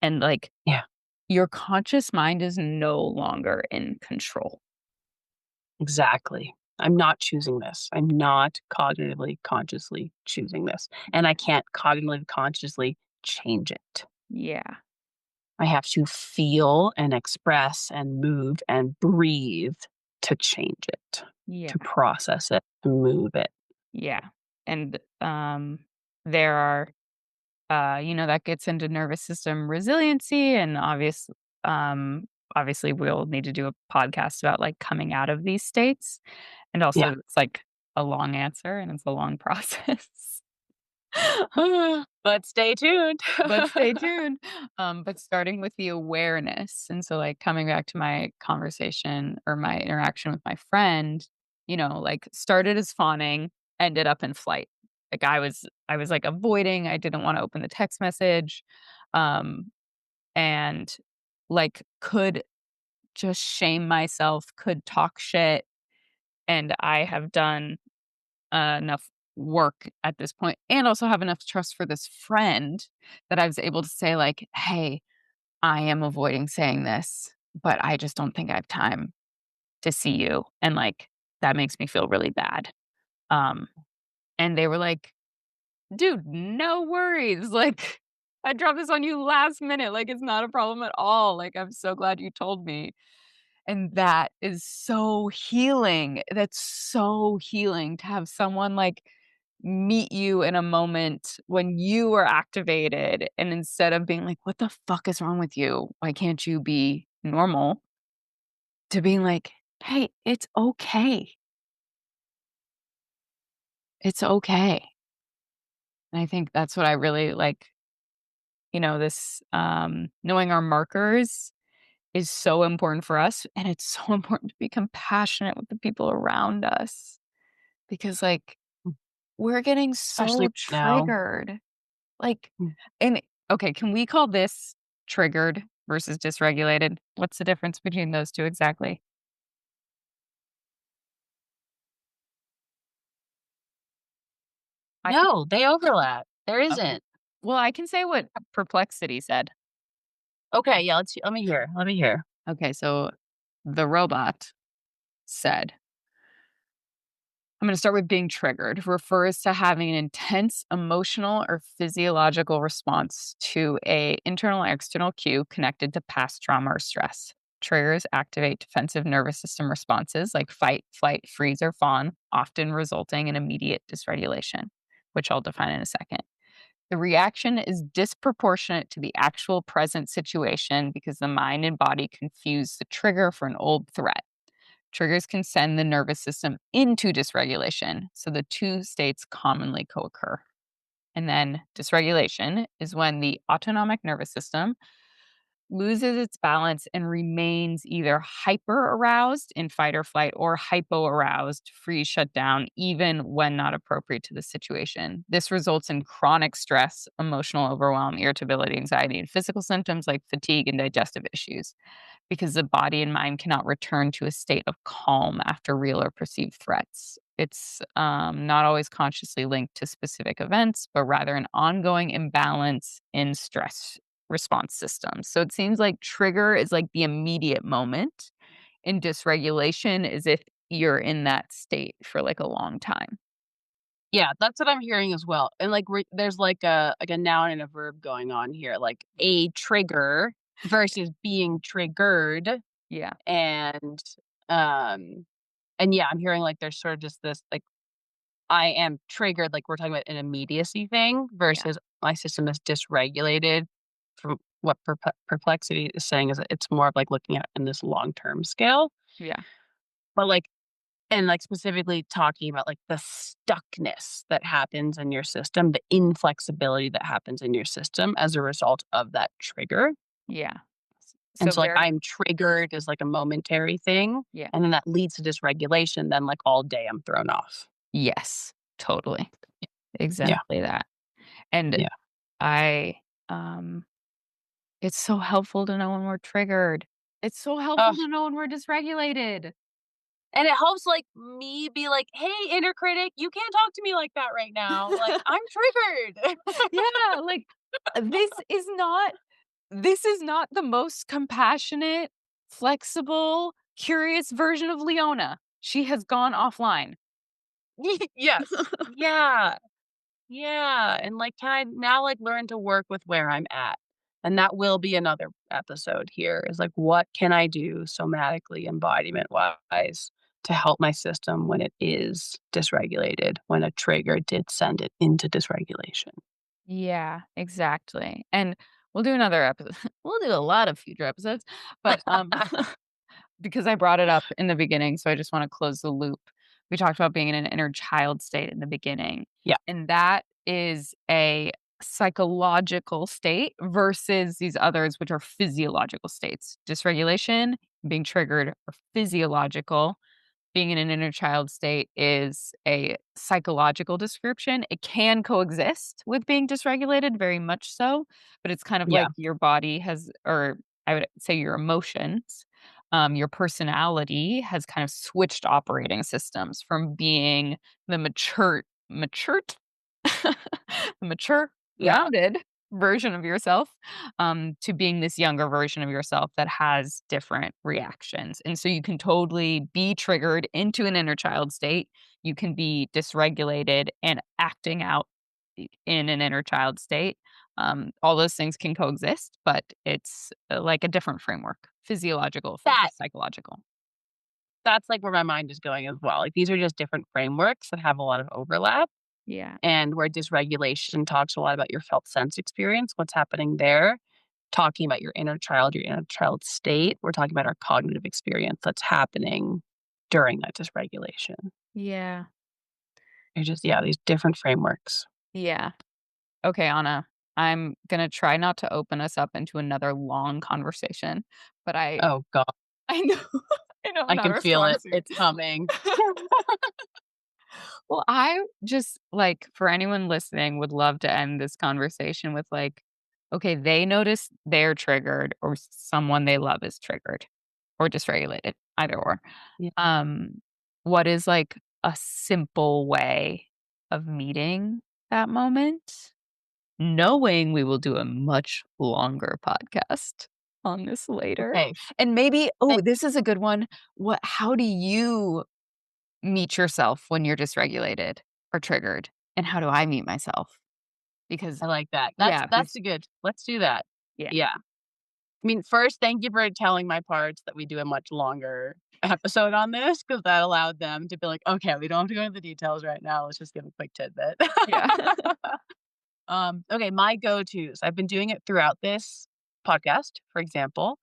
and, like, Yeah, your conscious mind is no longer in control. exactly. I'm not choosing this. I'm not cognitively consciously choosing this, and I can't cognitively consciously change it. Yeah. I have to feel and express and move and breathe to change it, Yeah. to process it, to move it. Yeah. And, there are, that gets into nervous system resiliency and um, obviously we'll need to do a podcast about, like, coming out of these states. And Yeah. also it's, like, a long answer and it's a long process. But stay tuned. But stay tuned. But starting with the awareness, and so, like, coming back to my conversation or my interaction with my friend, like, started as fawning, ended up in flight. Like, I was, like, avoiding, I didn't wanna open the text message, um, and, like, could just shame myself, could talk shit, and I have done enough work at this point and also have enough trust for this friend that I was able to say, like, "Hey, I am avoiding saying this, but I just don't think I have time to see you, and, like, that makes me feel really bad." Um, and they were like, "Dude, no worries, like, I dropped this on you last minute, like, it's not a problem at all, like, I'm so glad you told me." And that is so healing. That's so healing to have someone, like, meet you in a moment when you are activated, and instead of being like, "What the fuck is wrong with you? Why can't you be normal?" To being like, "Hey, it's okay. It's okay." And I think that's what I really like, this, knowing our markers is so important for us, and it's so important to be compassionate with the people around us because, like, we're getting Especially so now. triggered. Like, Mm. and okay, can we call this triggered versus dysregulated? What's the difference between those 2 exactly? I can No, they overlap. There okay. isn't. Well, I can say what Perplexity said. Okay, yeah, let me hear. Let me hear. Okay, so the robot said, I'm going to start with being triggered, refers to having an intense emotional or physiological response to a internal or external cue connected to past trauma or stress. Triggers activate defensive nervous system responses like fight, flight, freeze, or fawn, often resulting in immediate dysregulation, which I'll define in a second. The reaction is disproportionate to the actual present situation because the mind and body confuse the trigger for an old threat. Triggers can send the nervous system into dysregulation, so the two states commonly co occur. And then dysregulation is when the autonomic nervous system loses its balance and remains either hyper aroused in fight or flight or hypo aroused, freeze, shut down, even when not appropriate to the situation. This results in chronic stress, emotional overwhelm, irritability, anxiety, and physical symptoms like fatigue and digestive issues because the body and mind cannot return to a state of calm after real or perceived threats. It's not always consciously linked to specific events, but rather an ongoing imbalance in stress response systems. So it seems like trigger is like the immediate moment, and dysregulation is if you're in that state for like a long time. Yeah, that's what I'm hearing as well. And like there's like a noun and a verb going on here, like a trigger versus being triggered. Yeah. And um and yeah, I'm hearing like there's sort of just this like I am triggered, like we're talking about an immediacy thing Yeah. versus my system is dysregulated. From what perplexity is saying is that it's more of like looking at in this long-term scale. Yeah. But like and, like, specifically talking about, like, the stuckness that happens in your system, the inflexibility that happens in your system as a result of that trigger. Yeah. And So so, like, very I'm triggered is, like, a momentary thing, yeah. and then that leads to dysregulation, then, like, all day I'm thrown off. Yes. Totally. Yeah, Exactly that. And yeah. I um it's so helpful to know when we're triggered. It's so helpful Ugh, to know when we're dysregulated. And it helps, like, me be like, "Hey, inner critic, you can't talk to me like that right now. Like, I'm triggered." Yeah, like, this is not this is not the most compassionate, flexible, curious version of Leona. She has gone offline. Yes. Yeah. Yeah, and, like, can I now, like, learn to work with where I'm at? And that will be another episode here is, like, what can I do somatically, embodiment-wise to help my system when it is dysregulated, when a trigger did send it into dysregulation? Yeah, exactly, and we'll do another episode. We'll do a lot of future episodes, but, because I brought it up in the beginning, so I just wanna close the loop. We talked about being in an inner child state in the beginning, Yeah, and that is a psychological state versus these others, which are physiological states. Dysregulation, being triggered are physiological. Being in an inner child state is a psychological description. It can coexist with being dysregulated, very much so, but it's kind of yeah. like your body has, or I would say your emotions, your personality has kind of switched operating systems from being the matured, the mature, Yeah. grounded version of yourself to being this younger version of yourself that has different reactions. And so you can totally be triggered into an inner child state. You can be dysregulated and acting out in an inner child state. All those things can coexist, but it's like a different framework, physiological That versus psychological. that's, like, where my mind is going as well. Like, these are just different frameworks that have a lot of overlap, Yeah. and where dysregulation talks a lot about your felt sense experience, what's happening there. Talking about your inner child state, we're talking about our cognitive experience that's happening during that dysregulation. Yeah. They're just yeah, these different frameworks. Yeah. Okay, Anna, I'm gonna try not to open us up into another long conversation, but Oh god, I know I know I'm I not can a feel strong it. suit. It's coming. Well, I just like for anyone listening, would love to end this conversation with like, okay, they notice they're triggered or someone they love is triggered or dysregulated, either or. Yeah. Um, what is like a simple way of meeting that moment? Knowing we will do a much longer podcast on this later. Okay. And maybe Eh, oh, this is a good one. What how do you meet yourself when you're dysregulated or triggered? And how do I meet myself? Because I like that. yeah, That's because a good let's do that. yeah. Yeah. I mean, first, thank you for telling my parts that we do a much longer episode on this because that allowed them to be like, "Okay, we don't have to go into the details right now. Let's just give a quick tidbit." Yeah. Okay, my go-tos. I've been doing it throughout this podcast, for example.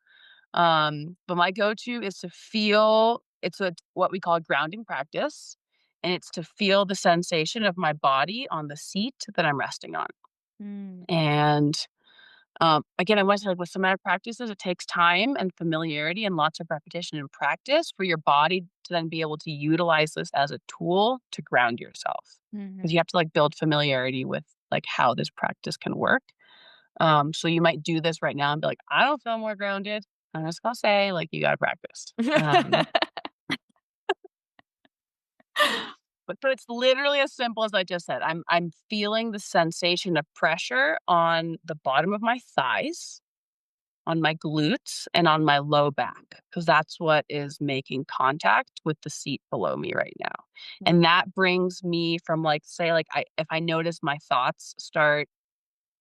But my go-to is to feel it's what we call grounding practice, and it's to feel the sensation of my body on the seat that I'm resting on. Mm, And again, I want to say, like, with somatic practices, it takes time and familiarity and lots of repetition and practice for your body to then be able to utilize this as a tool to ground yourself. Because mhm. you have to like build familiarity with like how this practice can work. So you might do this right now and be like, I don't feel more grounded. I'm just gonna say, like, you gotta practice. But it's literally as simple as I just said. I'm feeling the sensation of pressure on the bottom of my thighs, on my glutes, and on my low back, because that's what is making contact with the seat below me right now. And that brings me from, like, say, like, if I notice my thoughts start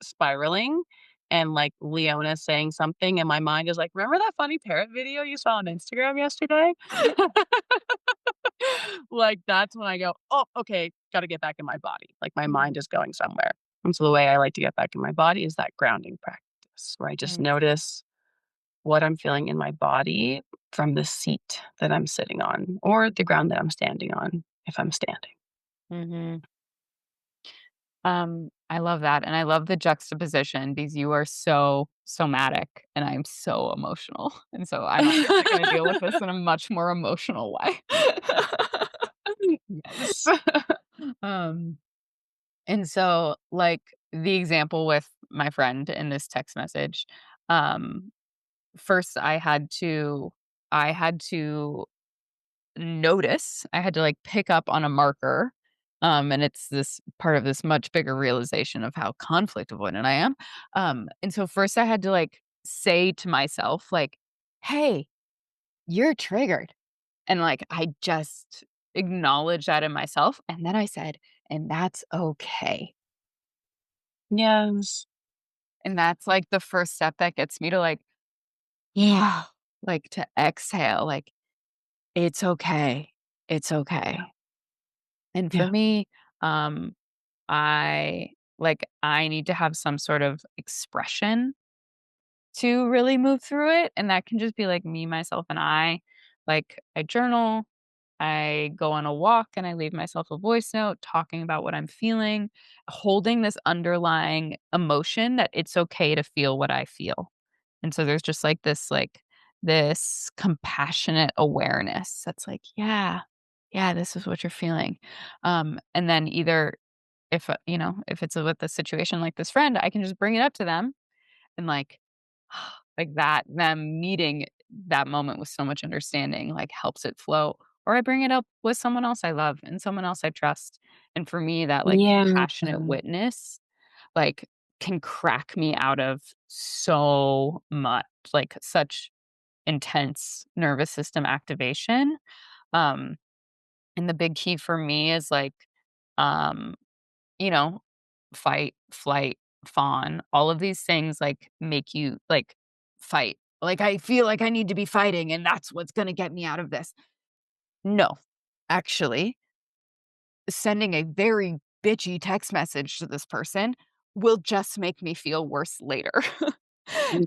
spiraling and, like, Leona saying something and my mind is like, "Remember that funny parrot video you saw on Instagram yesterday?" Like, that's when I go, "Oh, okay, gotta get back in my body." Like, my mind Mhm, is going somewhere. And so the way I like to get back in my body is that grounding practice where I just mm, notice what I'm feeling in my body from the seat that I'm sitting on or the ground that I'm standing on if I'm standing. mhm. I love that, and I love the juxtaposition because you are so somatic and I'm so emotional, and so I'm obviously gonna deal with this in a much more emotional way. Yes. Um, and so, like, the example with my friend in this text message, um, first I had to notice. I had to, like, pick up on a marker, and it's this part of this much bigger realization of how conflict avoidant I am. And so first I had to, like, say to myself, like, "Hey, you're triggered." And, like, I just acknowledged that in myself, and then I said, "And that's okay." Yes. And that's, like, the first step that gets me to, like, yeah, like, to exhale, like, "It's okay. It's Yeah. okay." And for Yeah. me, um, I need to have some sort of expression to really move through it, and that can just be, like, me, myself, and I. Like, I journal, I go on a walk, and I leave myself a voice note talking about what I'm feeling, holding this underlying emotion that it's okay to feel what I feel. And so there's just, this compassionate awareness that's like, "Yeah, yeah, this is what you're feeling." And then either if it's with a situation like this friend, I can just bring it up to them and, like that them meeting that moment with so much understanding, like, helps it flow. Or I bring it up with someone else I love and someone else I trust. And for me, that, like, Yeah. compassionate witness, like, can crack me out of so much, like, such intense nervous system activation. Um, and the big key for me is, um you know, fight, flight, fawn, all of these things, like, make you, like, fight. Like, I feel like I need to be fighting, and that's what's gonna get me out of this. No. Actually, sending a very bitchy text message to this person will just make me feel worse later.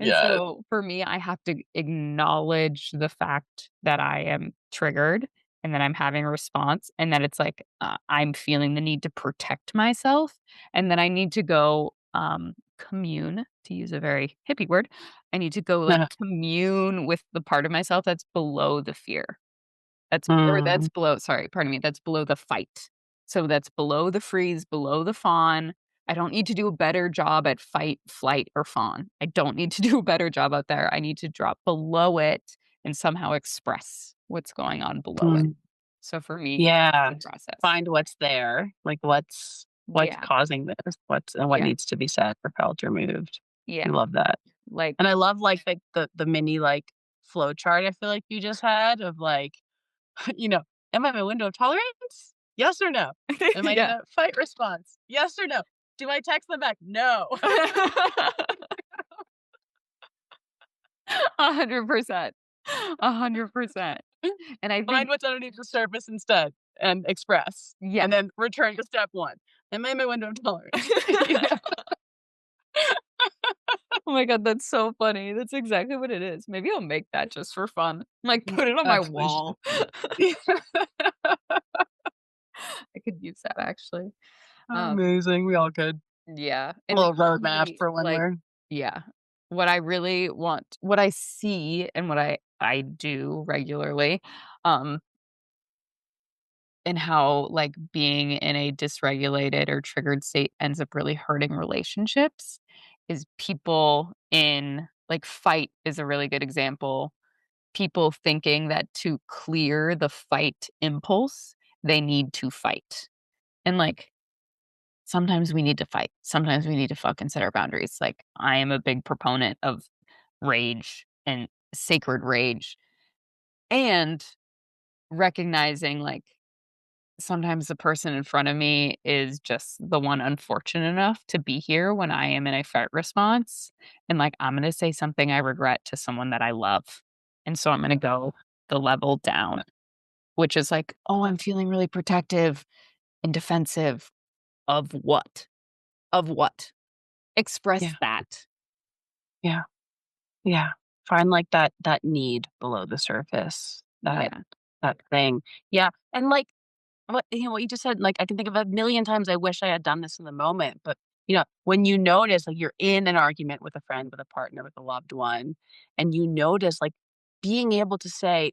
And Yeah. so for me, I have to acknowledge the fact that I am triggered and that I'm having a response and that it's like I'm feeling the need to protect myself and that I need to go commune, to use a very hippie word. I need to go like commune with the part of myself that's below the fear. Mm, That's below, sorry, pardon me, that's below the fight. So that's below the freeze, below the fawn. I don't need to do a better job at fight, flight, or fawn. I don't need to do a better job out there. I need to drop below it and somehow express what's going on below it. mm. So for me, that's Yeah. the process. Find what's there, like what's Yeah, causing this, what's and what yeah, needs to be said or felt or moved. I yeah. love that. Like, And I love, like, the mini, like, flow chart I feel like you just had of, like, you know, "Am I in my window of tolerance? Yes or no? Am I in yeah. a fight response? Yes or no? Do I text them back? No." 100%. 100%. And I Find think, what's underneath the surface instead and express, yeah. and then return to step 1. Am I in my window of tolerance? You know? Oh my god, that's so funny. That's exactly what it is. Maybe I'll make that just for fun. Like, put it on my Absolutely wall. should. Yeah. I could use that actually. Um, Amazing, we all could. yeah, A and little roadmap really, for when like, we're yeah. What I really want, what I see and what I do regularly, um, and how, like, being in a dysregulated or triggered state ends up really hurting relationships is people in like, fight is a really good example. People thinking that to clear the fight impulse, they need to fight. And, like, sometimes we need to fight. Sometimes we need to fucking set our boundaries. Like, I am a big proponent of rage and sacred rage and recognizing, like, sometimes the person in front of me is just the one unfortunate enough to be here when I am in a fight response. And, like, I'm gonna say something I regret to someone that I love. And so I'm gonna go the level down. Which is like, "Oh, I'm feeling really protective and defensive." Of what? Of what? Express Yeah, that. yeah, yeah. Find, like, that need below the surface, Yeah. that thing. Yeah, and, like, what you just said, like, I can think of a million times I wish I had done this in the moment, but, when you notice, like, you're in an argument with a friend, with a partner, with a loved one, and you notice, like, being able to say,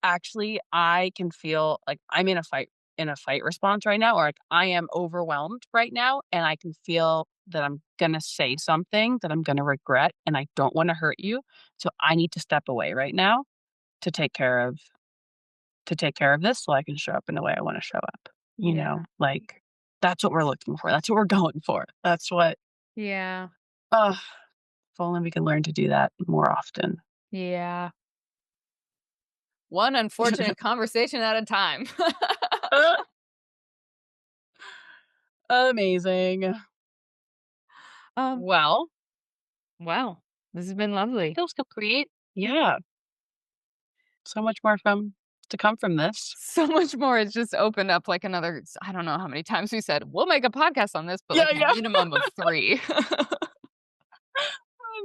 "Actually, I can feel like I'm in a fight response right now, or, like, I am overwhelmed right now, and I can feel that I'm gonna say something that I'm gonna regret, and I don't wanna hurt you, so I need to step away right now to take care of to take care of this so I can show up in the way I wanna show up, Yeah. like, that's what we're looking for, that's what we're going for, that's what Yeah. ugh, if only we could learn to do that more often. Yeah. One unfortunate conversation at a time. Amazing. Um, Well, wow. This has been lovely. feels complete. Yeah, so much more from to come from this. So much more. It's just opened up like another, I don't know how many times we said, we'll make a podcast on this, but Yeah, like a yeah. minimum of 3.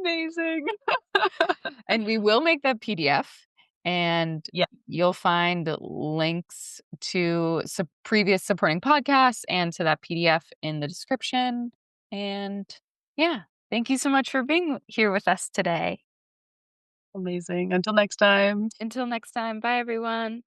Amazing. And we will make that PDF, and Yeah, you'll find links to previous supporting podcasts and to that PDF in the description. And yeah, thank you so much for being here with us today. amazing. Until next time. Until next time, bye everyone.